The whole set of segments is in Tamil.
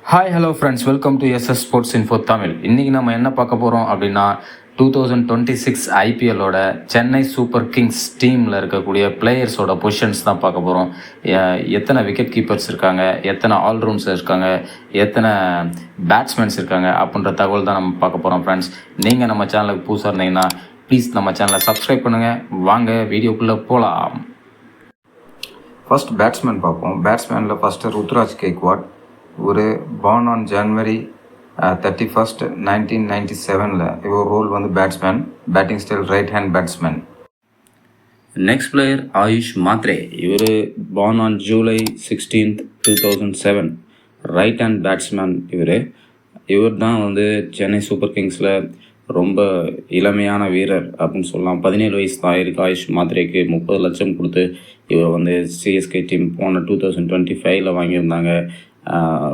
Hi hello friends, welcome to SS sports info Tamil. இன்றைக்கி நம்ம என்ன பார்க்க போகிறோம் அப்படின்னா 2026 ஐபிஎல்லோட சென்னை சூப்பர் கிங்ஸ் டீமில் இருக்கக்கூடிய பிளேயர்ஸோட பொசிஷன்ஸ் தான் பார்க்க போகிறோம். எத்தனை விக்கெட் கீப்பர்ஸ் இருக்காங்க, எத்தனை ஆல்ரவுண்ட்ஸ் இருக்காங்க, எத்தனை பேட்ஸ்மேன்ஸ் இருக்காங்க அப்படின்ற தகவல் தான் நம்ம பார்க்க போகிறோம். ஃப்ரெண்ட்ஸ், நீங்கள் நம்ம சேனலுக்கு புதுசாக இருந்தீங்கன்னா ப்ளீஸ் நம்ம சேனலை சப்ஸ்கிரைப் பண்ணுங்கள். வாங்க வீடியோக்குள்ளே போகலாம். ஃபர்ஸ்ட் பேட்ஸ்மேன் பார்ப்போம். பேட்ஸ்மேனில் ஃபஸ்ட்டு ருத்ராஜ் கெய்க்வாட். ஒரு பார்ன் ஆன் ஜனவரி 31st 1997. இவர் ரோல் வந்து batsman, batting style right hand batsman. Next player Ayush Mhatre. இவர் born on July 16th 2007, right hand batsman. இவர் தான் வந்து சென்னை சூப்பர் கிங்ஸில் ரொம்ப இளமையான வீரர் அப்படின்னு சொல்லலாம். 17 வயசு தான் ஆயிருக்கு ஆயுஷ் மாத்ரேக்கு. 30 லட்சம் கொடுத்து இவர் வந்து சிஎஸ்கே டீம் போன 2025 வாங்கியிருந்தாங்க.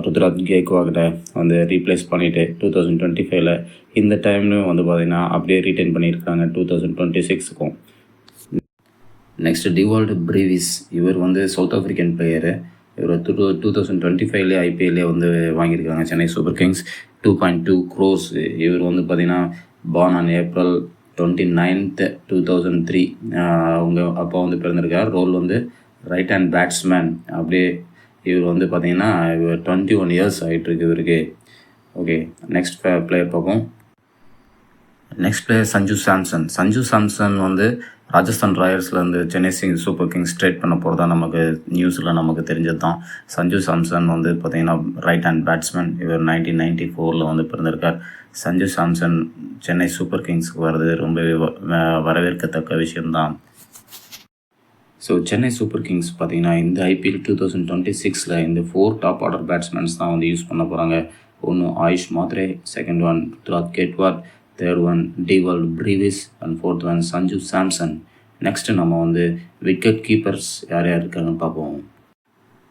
ருத்ராஜ் கெய்க்வாட்டை வந்து ரீப்ளேஸ் பண்ணிவிட்டு 2025 இந்த டைம்லையும் வந்து பார்த்திங்கன்னா அப்படியே ரீட்டைன் பண்ணியிருக்காங்க 2026க்கும். Next டிவால்ட் Brevis. இவர் வந்து சவுத் ஆஃப்ரிக்கன் பிளேயரு. இவர் 2025 ஐபிஎல்லே வந்து வாங்கியிருக்காங்க சென்னை சூப்பர் கிங்ஸ். 2.2 crores. இவர் வந்து பார்த்திங்கன்னா பார்ன் ஆன் April 29th 2003. அவங்க அப்பா வந்து பிறந்திருக்கார். ரோல் வந்து ரைட் ஹேண்ட் பேட்ஸ்மேன். அப்படியே இவர் வந்து பார்த்திங்கன்னா 21 years ஆகிட்டுருக்கு இவருக்கு. ஓகே, நெக்ஸ்ட் பிளேயர் பார்ப்போம். நெக்ஸ்ட் பிளேயர் சஞ்சு சாம்சன் வந்து ராஜஸ்தான் ராயல்ஸில் வந்து சென்னை சூப்பர் கிங்ஸ் ட்ரேட் பண்ண போகிறதா நமக்கு நியூஸில் நமக்கு தெரிஞ்சது தான். சஞ்சு சாம்சன் வந்து பார்த்திங்கன்னா ரைட் ஹேண்ட் பேட்ஸ்மேன். இவர் 1994 வந்து பிறந்திருக்கார். சஞ்சு சாம்சன் சென்னை சூப்பர் கிங்ஸ்க்கு வர்றது ரொம்ப வரவேற்கத்தக்க விஷயம்தான். ஸோ சென்னை சூப்பர் கிங்ஸ் பார்த்திங்கன்னா இந்த ஐபிஎல் 2026 இந்த 4 டாப் ஆர்டர் பேட்ஸ்மேன்ஸ் தான் வந்து யூஸ் பண்ண போகிறாங்க. ஒன்று Ayush Mhatre, second one Ruturaj Gaikwad, third one Dewald Brevis and fourth one Sanju Samson. Next நம்ம வந்து விக்கெட் கீப்பர்ஸ் யார் யார் இருக்காங்கன்னு பார்ப்போம்.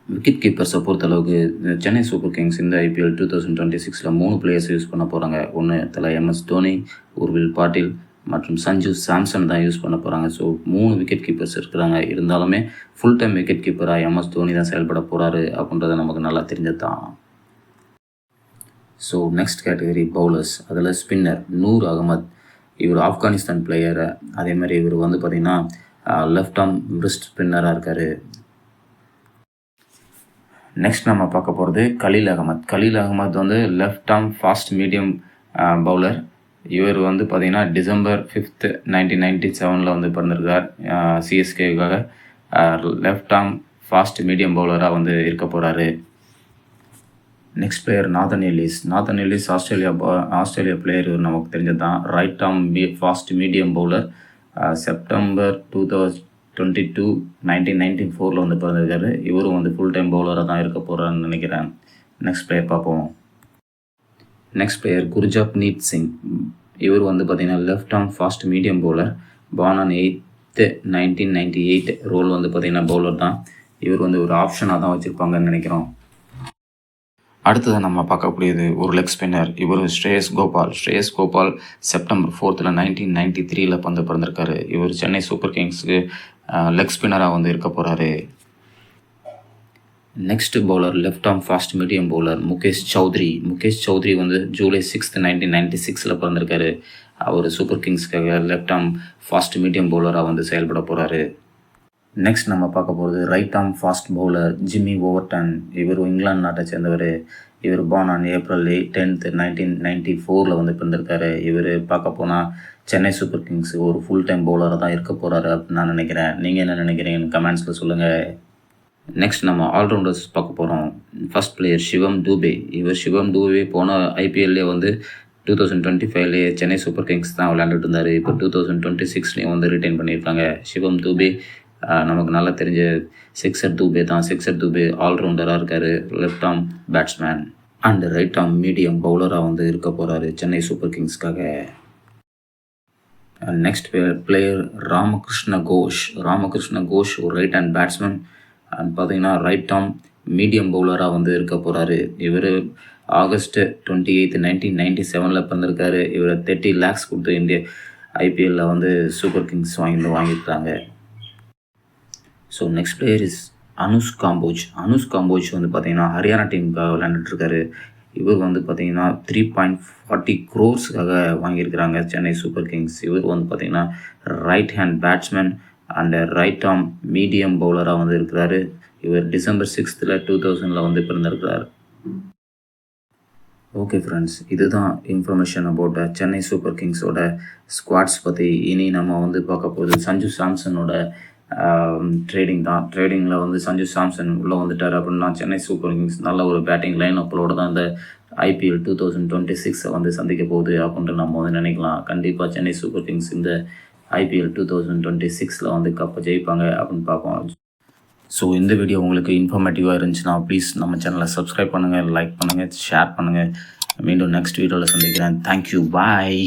விக்கெட் கீப்பர்ஸை பொறுத்தளவுக்கு சென்னை சூப்பர் கிங்ஸ் இந்த ஐபிஎல் 2026 3 பிளேயர்ஸ் யூஸ் பண்ண போகிறாங்க. ஒன்று தலை MS தோனி, உர்வில் பாட்டில் மற்றும் சஞ்சு சாம்சன் தான் யூஸ் பண்ண போகிறாங்க. ஸோ 3 விக்கெட் கீப்பர்ஸ் இருக்கிறாங்க. இருந்தாலுமே ஃபுல் டைம் விக்கெட் கீப்பராக MS தோனி தான் செயல்பட போகிறாரு அப்படின்றது நமக்கு நல்லா தெரிஞ்சது தான். So next category bowlers. அதில் ஸ்பின்னர் நூர் அகமத். இவர் ஆப்கானிஸ்தான் பிளேயரு. அதே மாதிரி இவர் வந்து பார்த்திங்கன்னா லெஃப்ட் ஆர்ம் விரிஸ்ட் ஸ்பின்னராக இருக்கார். நெக்ஸ்ட் நம்ம பார்க்க போகிறது கலீல் அகமத் வந்து left arm fast medium bowler. இவர் வந்து பார்த்திங்கன்னா December 5th 1997 வந்து பிறந்திருக்கார். சிஎஸ்கேவுக்காக லெஃப்ட் ஆர்ம் ஃபாஸ்ட் மீடியம் பவுலராக வந்து இருக்க போகிறாரு. Next player Nathan Ellis Australia player நமக்கு தெரிஞ்சது தான். Right arm fast medium bowler. September 2022 1994 வந்து பிறந்திருக்காரு. இவரும் வந்து ஃபுல் டைம் பவுலராக தான் இருக்க போகிறான்னு நினைக்கிறேன். நெக்ஸ்ட் பிளேயர் பார்ப்போம். Next player Gurjapneet Singh. இவர் வந்து பார்த்திங்கன்னா left arm fast medium bowler. Born on 8th 1998. Role வந்து பார்த்திங்கன்னா பவுலர் தான். இவர் வந்து ஒரு ஆப்ஷனாக தான் வச்சுருப்பாங்கன்னு நினைக்கிறோம். அடுத்தது நம்ம பார்க்கக்கூடியது ஒரு லெக் ஸ்பின்னர். இவர் ஸ்ரேயஸ் கோபால் September 4th 1993 வந்து பிறந்திருக்காரு. இவர் சென்னை சூப்பர் கிங்ஸுக்கு லெக் ஸ்பின்னராக வந்து இருக்க போகிறாரு. Next bowler left arm fast medium bowler Mukesh Choudhary வந்து July 6th 1996 பிறந்திருக்காரு. அவர் சூப்பர் கிங்ஸ்க்காக லெஃப்ட் ஆர்ம் ஃபாஸ்ட் மீடியம் பவுலராக வந்து செயல்பட போகிறாரு. நெக்ஸ்ட் நம்ம பார்க்க போகிறது right arm fast bowler Jimmy Overton. இவர் இங்கிலாந்து நாட்டை சேர்ந்தவர். இவர் பார்ன் ஆன் April 10th 1994 வந்து பிறந்திருக்காரு. இவர் பார்க்க போனால் சென்னை சூப்பர் கிங்ஸ் ஒரு ஃபுல் டைம் பவுலராக தான் இருக்க போகிறாரு அப்படின்னு நான் நினைக்கிறேன். நீங்கள் என்ன நினைக்கிறீங்கன்னு கமெண்ட்ஸில் சொல்லுங்கள். நெக்ஸ்ட் நம்ம ஆல்ரவுண்டர்ஸ் பார்க்க போகிறோம். ஃபர்ஸ்ட் பிளேயர் சிவம் தூபே போன ஐபிஎல்லே வந்து 2025 சென்னை சூப்பர் கிங்ஸ் தான் விளையாண்டுட்டு இருந்தார். இப்போ 2026 வந்து ரிட்டைன் பண்ணியிருக்காங்க. சிவம் தூபே நமக்கு நல்லா தெரிஞ்ச சிக்ஸர் தூபே ஆல்ரவுண்டராக இருக்கார். Left arm batsman and right arm medium பவுலராக வந்து இருக்க போகிறாரு சென்னை சூப்பர் கிங்ஸ்க்காக. நெக்ஸ்ட் பிளேயர் ராமகிருஷ்ண கோஷ் ஒரு ரைட் ஹேண்ட் பேட்ஸ்மேன் அண்ட் பார்த்திங்கன்னா ரைட் ஆர்ம் மீடியம் பவுலராக வந்து இருக்க போகிறாரு. இவர் August 28th 1997 பிறந்திருக்காரு. இவர் 30 lakhs கொடுத்து இந்திய ஐபிஎல்லில் வந்து சூப்பர் கிங்ஸ் வாங்கியிருக்காங்க. So next player is Anush Kamboj வந்து பார்த்தீங்கன்னா ஹரியானா டீமுக்காக விளையாண்டுட்டுருக்காரு. இவர் வந்து பார்த்தீங்கன்னா 3.40 crores-க்காக வாங்கியிருக்கிறாங்க சென்னை சூப்பர் கிங்ஸ். இவர் வந்து பார்த்தீங்கன்னா right hand batsman and right arm medium பவுலராக வந்து இருக்கிறாரு. இவர் December 6th 2000 வந்து பிறந்திருக்கிறார். ஓகே ஃப்ரெண்ட்ஸ், இதுதான் இன்ஃபர்மேஷன் அபவுட் சென்னை சூப்பர் கிங்ஸோட ஸ்குவாட்ஸ் பற்றி. இனி நம்ம வந்து பார்க்க போகுது சஞ்சு சாம்சனோட ட்ரேடிங்கில் வந்து சஞ்சு சாம்சன் உள்ளே வந்துட்டார் அப்படின்னா சென்னை சூப்பர் கிங்ஸ் நல்ல ஒரு பேட்டிங் லைன் அப்பளோட தான் இந்த IPL 2026 வந்து சந்திக்க போகுது அப்படின்ட்டு நம்ம வந்து நினைக்கலாம். கண்டிப்பாக சென்னை சூப்பர் கிங்ஸ் இந்த IPL 2026 வந்து கப்பை ஜெயிப்பாங்க அப்படின்னு பார்ப்போம். ஸோ இந்த வீடியோ உங்களுக்கு இன்ஃபர்மேட்டிவாக இருந்துச்சுன்னா ப்ளீஸ் நம்ம சேனலை சப்ஸ்கிரைப் பண்ணுங்கள், லைக் பண்ணுங்கள், ஷேர் பண்ணுங்கள். மீண்டும் நெக்ஸ்ட் வீடியோவில் சந்திக்கிறேன். தேங்க்யூ, பாய்.